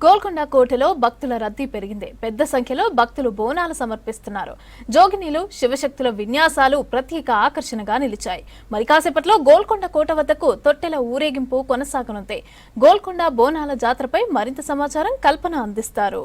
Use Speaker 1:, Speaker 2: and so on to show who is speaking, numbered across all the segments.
Speaker 1: గోల్కొండ కోటలో భక్తుల రద్దీ పెరిగింది. పెద్ద సంఖ్యలో భక్తులు బోనాలు సమర్పిస్తున్నారు. జోగినీలు, శివశక్తుల విన్యాసాలు ప్రత్యేక ఆకర్షణగా నిలిచాయి. మరి కాసేపట్లో గోల్కొండ కోట వద్దకు తొట్టెల ఊరేగింపు కొనసాగనుంది. గోల్కొండ బోనాల జాతరపై మరింత సమాచారం కల్పన అందిస్తారు.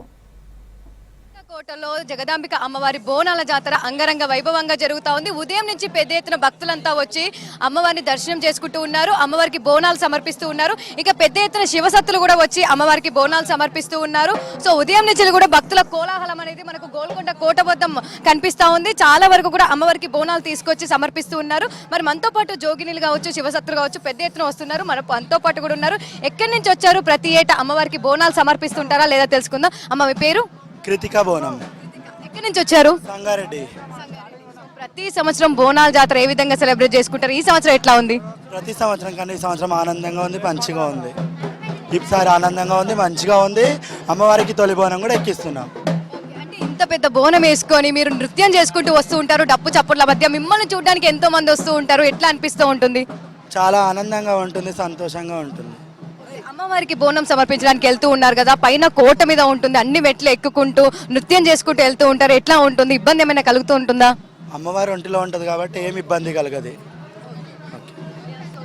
Speaker 2: కోటలో జగదాంబిక అమ్మవారి బోనాల జాతర అంగరంగ వైభవంగా జరుగుతా ఉంది. ఉదయం నుంచి పెద్ద ఎత్తున భక్తులంతా వచ్చి అమ్మవారిని దర్శనం చేసుకుంటూ ఉన్నారు. అమ్మవారికి బోనాలు సమర్పిస్తూ ఉన్నారు. ఇక పెద్ద ఎత్తున శివసత్తులు కూడా వచ్చి అమ్మవారికి బోనాలు సమర్పిస్తూ ఉన్నారు. సో ఉదయం నుంచి కూడా భక్తుల కోలాహలం అనేది మనకు గోల్కొండ కోట వద్ద కనిపిస్తా ఉంది. చాలా వరకు కూడా అమ్మవారికి బోనాలు తీసుకొచ్చి సమర్పిస్తూ ఉన్నారు. మరి మనతో పాటు జోగినీలు కావచ్చు, శివసత్తులు కావచ్చు పెద్ద ఎత్తున వస్తున్నారు. మనతో పాటు కూడా ఉన్నారు. ఎక్కడి నుంచి వచ్చారు? ప్రతి ఏటా అమ్మవారికి బోనాలు సమర్పిస్తుంటారా లేదా తెలుసుకుందాం. అమ్మ మీ పేరు?
Speaker 3: కృతికా బోనం.
Speaker 2: ఎక్కడి నుంచి వచ్చారు?
Speaker 3: సంగారెడ్డి.
Speaker 2: ప్రతి సంవత్సరం బోనాల జాతర ఏ విధంగా సెలబ్రేట్ చేసుకుంటారు? ఈ సంవత్సరం ఎట్లా ఉంది?
Speaker 3: ప్రతి సంవత్సరం కన్నా ఈ సంవత్సరం ఆనందంగా ఉంది, మంచిగా ఉంది. ఈసారి ఆనందంగా ఉంది, మంచిగా ఉంది. అమ్మవారికి తొలి బోనం కూడా ఎక్కిస్తున్నాం.
Speaker 2: అంటే ఇంత పెద్ద బోనం వేసుకొని మీరు నృత్యం చేసుకుంటూ వస్తూ ఉంటారు. డప్పు చప్పుల మధ్య మిమ్మల్ని చూడడానికి ఎంతో మంది వస్తూ ఉంటారు. ఎట్లా అనిపిస్తూ ఉంటుంది?
Speaker 3: చాలా ఆనందంగా ఉంటుంది, సంతోషంగా ఉంటుంది.
Speaker 2: అమ్మవారికి బోనం సమర్పించడానికి వెళ్తూ ఉన్నారు కదా, పైన కోట మీద ఉంటుంది, అన్ని మెట్లు ఎక్కుకుంటూ నృత్యం చేసుకుంటూ వెళ్తూ ఉంటారు. ఎట్లా ఉంటుంది? ఇబ్బంది ఏమైనా కలుగుతూ ఉంటుందా?
Speaker 3: అమ్మవారి ఒంటిలో ఉంటుంది కాబట్టి ఏమి ఇబ్బంది కలగదు.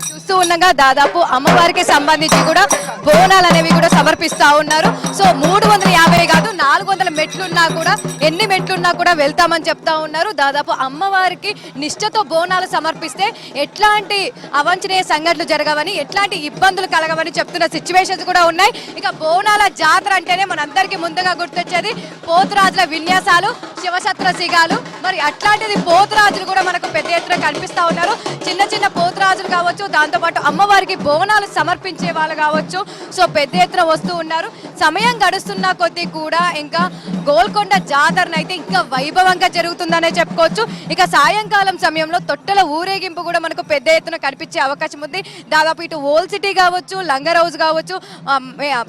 Speaker 2: చూస్తూ ఉండగా దాదాపు అమ్మవారికి సంబంధించి కూడా బోనాలు అనేవి కూడా సమర్పిస్తా ఉన్నారు. సో 350 కాదు 400 మెట్లున్నా కూడా, ఎన్ని మెట్లున్నా కూడా వెళ్తామని చెప్తా ఉన్నారు. దాదాపు అమ్మవారికి నిష్ఠతో బోనాలు సమర్పిస్తే ఎట్లాంటి అవాంఛనీయ సంఘటనలు జరగవని, ఎట్లాంటి ఇబ్బందులు కలగవని చెప్తున్న సిచ్యువేషన్స్ కూడా ఉన్నాయి. ఇక బోనాల జాతర అంటేనే మనందరికీ ముందుగా గుర్తొచ్చేది పోతురాజుల విన్యాసాలు, శివశత్రుల సిగాలు. మరి అట్లాంటిది పోతురాజులు కూడా మనకు పెద్ద ఎత్తున కనిపిస్తా ఉన్నారు. చిన్న చిన్న పోతురాజులు కావచ్చు, దాంతోపాటు అమ్మవారికి బోనాలు సమర్పించే వాళ్ళు కావచ్చు. సో పెద్ద ఎత్తున వస్తూ ఉన్నారు. సమయం గడుస్తున్న కొద్దీ కూడా ఇంకా గోల్కొండ జాతరను అయితే ఇంకా వైభవంగా జరుగుతుందనే చెప్పుకోవచ్చు. ఇక సాయంకాలం సమయంలో తొట్టెల ఊరేగింపు కూడా మనకు పెద్ద ఎత్తున కనిపించే అవకాశం ఉంది. దాదాపు ఇటు ఓల్డ్ సిటీ కావచ్చు, లంగర్ హౌస్ కావచ్చు,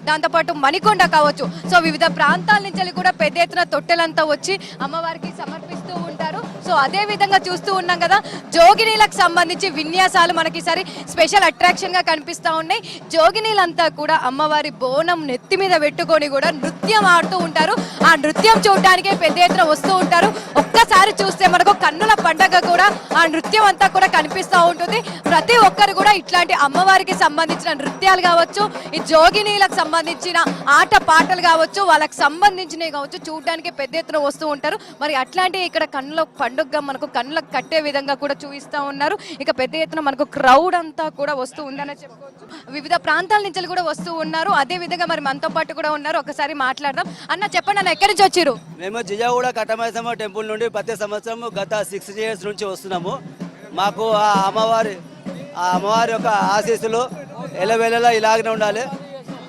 Speaker 2: దాంతోపాటు మణికొండ కావచ్చు. సో వివిధ ప్రాంతాల నుంచి కూడా పెద్ద ఎత్తున తొట్టెలంతా వచ్చి అమ్మవారికి సమర్పిస్తూ ఉంటారు. సో అదే విధంగా చూస్తూ ఉన్నాం కదా, జోగినీలకు సంబంధించి విన్యాసాలు మనకి ఈసారి స్పెషల్ అట్రాక్షన్ గా కనిపిస్తా ఉన్నాయి. జోగినీలంతా కూడా అమ్మవారి బోనం నెత్తి మీద పెట్టుకొని కూడా నృత్యం ఆడుతూ ఉంటారు. ఆ నృత్యం చూడడానికే పెద్ద ఎత్తున వస్తూ ఉంటారు. ఒక్కసారి చూస్తే మనకు కన్నుల పండగ కూడా ఆ నృత్యం అంతా కూడా కనిపిస్తూ ఉంటుంది. ప్రతి ఒక్కరు కూడా ఇట్లాంటి అమ్మవారికి సంబంధించిన నృత్యాలు కావచ్చు, ఈ జోగినీలకు సంబంధించిన ఆట పాటలు కావచ్చు, వాళ్ళకి సంబంధించినవి కావచ్చు, చూడడానికి పెద్ద ఎత్తున వస్తూ ఉంటారు. మరి అట్లాంటి ఇక్కడ కన్నుల పండుగ మనకు కన్నులకు కట్టే విధంగా కూడా చూపిస్తూ ఉన్నారు. ఇక పెద్ద ఎత్తున మనకు క్రౌడ్ అంతా కూడా వస్తూ ఉందనే చెప్పుకోవచ్చు. వివిధ ప్రాంతాల నుంచి కూడా వస్తూ ఉన్నారు. అదే విధంగా మరి మనతో పాటు కూడా ఉన్నారు. ఒకసారి మాట్లాడదాం. అన్న చెప్పండి, అన్న ఎక్కడి నుంచి వచ్చారు?
Speaker 4: మేము జిజాగూడ కట్టమైసమ్మ టెంపుల్ నుండి ప్రతి సంవత్సరం గత 6 years నుంచి వస్తున్నాము. మాకు ఆ అమ్మవారి యొక్క ఆశీస్సులు ఎలవెలలా ఇలాగనే ఉండాలి.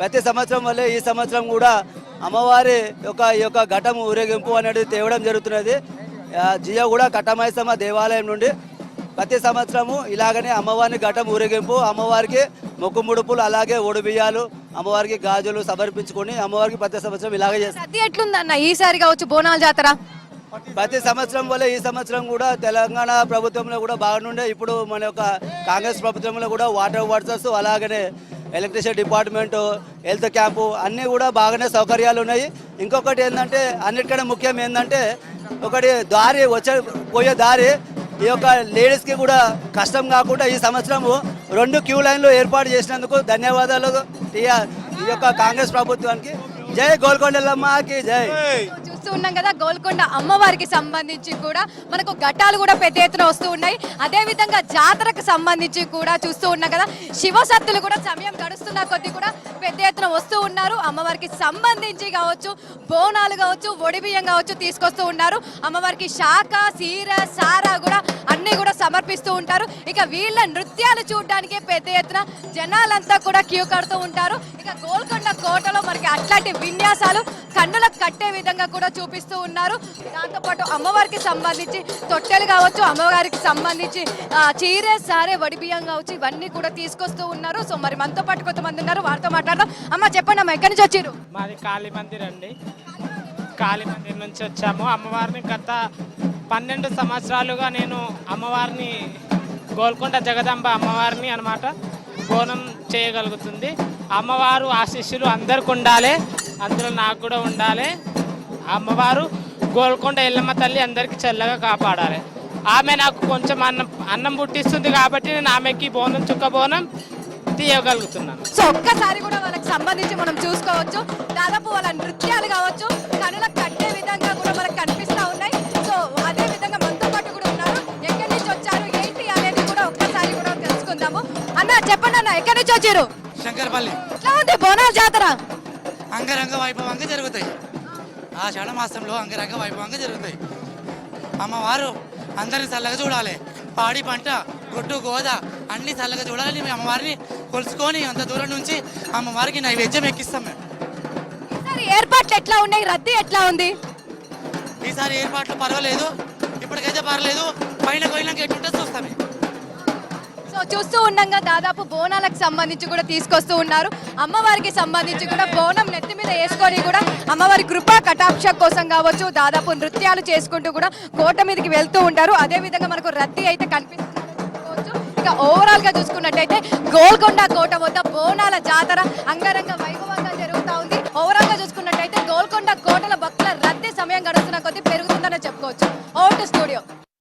Speaker 4: ప్రతి సంవత్సరం వల్లే ఈ సంవత్సరం కూడా అమ్మవారి ఈ యొక్క ఘటము ఊరేగింపు అనేది తేవడం జరుగుతున్నది. జిజాగూడ కట్టమైసమ్మ దేవాలయం నుండి ప్రతి సంవత్సరము ఇలాగనే అమ్మవారిని ఘటం ఊరేగింపు, అమ్మవారికి మొక్కు ముడుపులు, అలాగే ఒడిబియ్యాలు, అమ్మవారికి గాజులు సమర్పించుకొని అమ్మవారికి ప్రతి సంవత్సరం ఇలాగే చేస్తారు.
Speaker 2: అది ఎట్లుందన్న ఈసారి కావచ్చు బోనాల జాతర?
Speaker 4: ప్రతి సంవత్సరం వల్ల ఈ సంవత్సరం కూడా తెలంగాణ ప్రభుత్వంలో కూడా బాగుండే. ఇప్పుడు మన యొక్క కాంగ్రెస్ ప్రభుత్వంలో కూడా వాటర్ వర్క్స్, అలాగనే ఎలక్ట్రిసిటీ డిపార్ట్మెంటు, హెల్త్ క్యాంపు అన్నీ కూడా బాగానే సౌకర్యాలు ఉన్నాయి. ఇంకొకటి ఏంటంటే, అన్నిటికన్నా ముఖ్యం ఏంటంటే, ఒకటి దారి పోయే దారి ఈ యొక్క లేడీస్కి కూడా కష్టం కాకుండా ఈ సంవత్సరము 2 క్యూ లైన్లు ఏర్పాటు చేసినందుకు ధన్యవాదాలు ఈ యొక్క కాంగ్రెస్ ప్రభుత్వానికి. జై గోల్కొండలమ్మకి జై.
Speaker 2: చూస్తూ ఉన్నాం కదా, గోల్కొండ అమ్మవారికి సంబంధించి కూడా మనకు ఘట్టాలు కూడా పెద్ద ఎత్తున వస్తూ ఉన్నాయి. అదే విధంగా జాతరకు సంబంధించి కూడా చూస్తూ ఉన్నాం కదా, శివసత్తులు కూడా సమయం గడుస్తున్న కొద్దీ కూడా పెద్ద ఎత్తున వస్తూ ఉన్నారు. అమ్మవారికి సంబంధించి కావచ్చు, బోనాలు కావచ్చు, ఒడిబియ్యం కావచ్చు తీసుకొస్తూ ఉన్నారు. అమ్మవారికి శాఖ, సీర, సారా కూడా అన్ని కూడా సమర్పిస్తూ ఉంటారు. ఇక వీళ్ళ నృత్యాలు చూడడానికి పెద్ద ఎత్తున జనాలంతా కూడా క్యూ కడుతూ ఉంటారు. ఇక గోల్కొండ కోటలో మనకి అట్లాంటి విన్యాసాలు కన్నులకు కట్టే విధంగా కూడా చూపిస్తూ ఉన్నారు. దాంతోపాటు అమ్మవారికి సంబంధించి తొట్టెలు కావచ్చు, అమ్మవారికి సంబంధించి చీరే, సారే, వడిబియ్యం కావచ్చు, ఇవన్నీ కూడా తీసుకొస్తూ ఉన్నారు. సో మరి మనతో పాటు కొంతమంది ఉన్నారు, వారితో మాట్లాడదాం. అమ్మ చెప్పండి, అమ్మ ఎక్కడి నుంచి వచ్చారు?
Speaker 5: మాది కాళీ మందిర్ అండి. కాళీ మందిర్ నుంచి వచ్చాము. అమ్మవారిని గత 12 సంవత్సరాలుగా నేను అమ్మవారిని, గోల్కొండ జగదాంబ అమ్మవారిని అన్నమాట బోనం చేయగలుగుతుంది. అమ్మవారు ఆశీస్సులు అందరికి ఉండాలి. అందులో నాకు కూడా ఉండాలి. అమ్మవారు గోల్కొండ ఎల్లమ్మ తల్లి అందరికీ చల్లగా కాపాడాలి. ఆమె నాకు కొంచెం అన్నం పుట్టిస్తుంది కాబట్టి నేను ఆమెకి బోనం చుక్క బోనం తీయగలుగుతున్నాను.
Speaker 2: సో ఒక్కసారి కూడా వాళ్ళకి సంబంధించి మనం చూసుకోవచ్చు. దాదాపు వాళ్ళ నృత్యాలు కావచ్చు, కనులకు కట్టే విధంగా కూడా మనకు కనిపిస్తూ ఉన్నాయి. సో అదే విధంగా మనతో పాటు కూడా ఉన్నారు. ఎక్కడి నుంచి వచ్చారు ఏంటి అనేది కూడా ఒక్కసారి కూడా తెలుసుకుందాము. అన్న చెప్పండి అన్న, ఎక్కడి నుంచి వచ్చారు?
Speaker 6: శంకరపల్లి.
Speaker 2: ఎట్లా ఉంది బోనాల జాతర?
Speaker 6: అంగరంగ వైభవంగా జరుగుతాయి. ఆషాఢ మాసంలో అంగరంగ వైభవంగా జరుగుతాయి. అమ్మవారు అందరిని చల్లగా చూడాలి. పాడి పంట గొడ్డు గోద అన్ని చల్లగా చూడాలని మేము అమ్మవారిని కొలుసుకొని అంత దూరం నుంచి అమ్మవారికి నైవేద్యం ఎక్కిస్తాం. మేము
Speaker 2: ఈసారి ఏర్పాట్లు ఎట్లా ఉన్నాయి? రద్దీ ఎట్లా ఉంది?
Speaker 6: ఈసారి ఏర్పాట్లు పర్వాలేదు, ఇప్పటికైతే పర్లేదు. పైన పోయినాక ఎట్లుంటే చూస్తాం.
Speaker 2: సో చూస్తూ ఉండగా దాదాపు బోనాలకు సంబంధించి కూడా తీసుకొస్తూ ఉన్నారు. అమ్మవారికి సంబంధించి కూడా బోనం నెత్తి మీద వేసుకొని కూడా అమ్మవారి కృపా కటాక్ష కోసం కావచ్చు దాదాపు నృత్యాలు చేసుకుంటూ కూడా కోట మీదకి వెళ్తూ ఉంటారు. అదే విధంగా మనకు రద్దీ అయితే కనిపిస్తుంది. ఇక ఓవరాల్ గా చూసుకున్నట్టయితే గోల్కొండ కోట వద్ద బోనాల జాతర అంగరంగ వైభవం